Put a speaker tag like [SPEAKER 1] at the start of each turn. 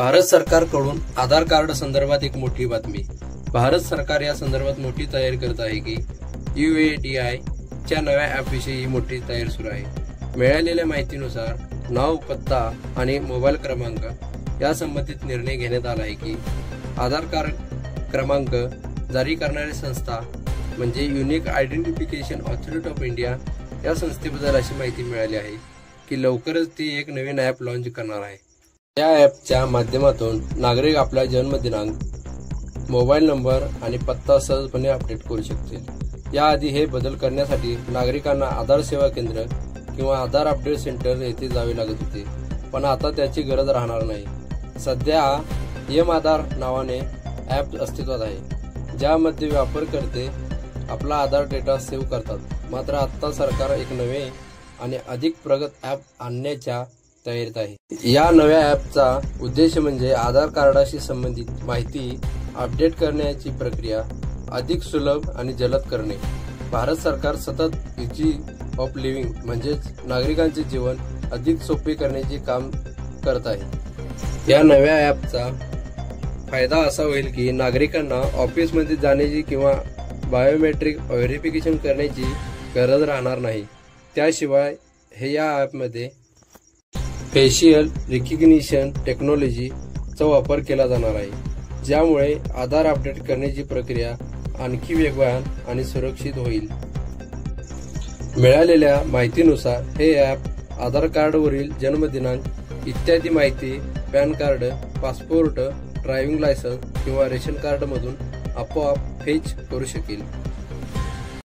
[SPEAKER 1] भारत सरकारकडून आधार कार्ड संदर्भात एक मोठी बातमी। भारत सरकार या संदर्भात मोठी तयारी करत आहे की UIDAI च्या नव्या ॲपविषयी मोठी तयारी सुरू आहे। मिळालेल्या माहितीनुसार नाव, पत्ता आणि मोबाईल क्रमांक या संबंधित निर्णय घेण्यात आला आहे की आधार कार्ड क्रमांक जारी करणारी संस्था म्हणजे unique identification authority of India या संस्थेबद्दल अशी माहिती मिळाली आहे की लवकरच ती एक नवीन ॲप लॉन्च करणार आहे। या ॲपच्या माध्यमातून नागरिक आपला जन्म दिनांक, मोबाईल नंबर आणि पत्ता सहजपणे अपडेट करू शकतील। याआधी हे बदल करण्यासाठी नागरिकांना आधार सेवा केंद्र किंवा आधार अपडेट सेंटर येथे जावे लागत होते, पण आता त्याची गरज राहणार नाही। सध्या एम आधार नावाने ॲप अस्तित्वात आहे, ज्यामध्ये वापरकर्ते आपला आधार डेटा सेव्ह करतात। मात्र आता सरकार एक नवे आणि अधिक प्रगत ॲप आणण्याच्या तयारीत आहे। या नव्या ॲपचा उद्देश म्हणजे आधार कार्डाशी संबंधित माहिती अपडेट करण्याची प्रक्रिया अधिक सुलभ आणि जलद करणे। भारत सरकार सतत इझी ऑफ लिव्हिंग म्हणजेच नागरिकांचे जीवन अधिक सोपे करण्याचे काम करत आहे। या नव्या ॲपचा फायदा असा होईल की नागरिकांना ऑफिसमध्ये जाण्याची किंवा बायोमेट्रिक व्हेरिफिकेशन करण्याची गरज राहणार नाही। त्याशिवाय या ॲपमध्ये फेशियल रिकग्निशन टेक्नॉलॉजीचा वापर केला जाणार आहे, ज्यामुळे आधार अपडेट करण्याची प्रक्रिया आणखी वेगवान आणि सुरक्षित होईल। मिळालेल्या माहितीनुसार हे ॲप आधार कार्डवरील जन्मदिनांक इत्यादी माहिती pan card, passport, driving licence किंवा रेशन कार्डमधून आपोआप फेच करू शकेल।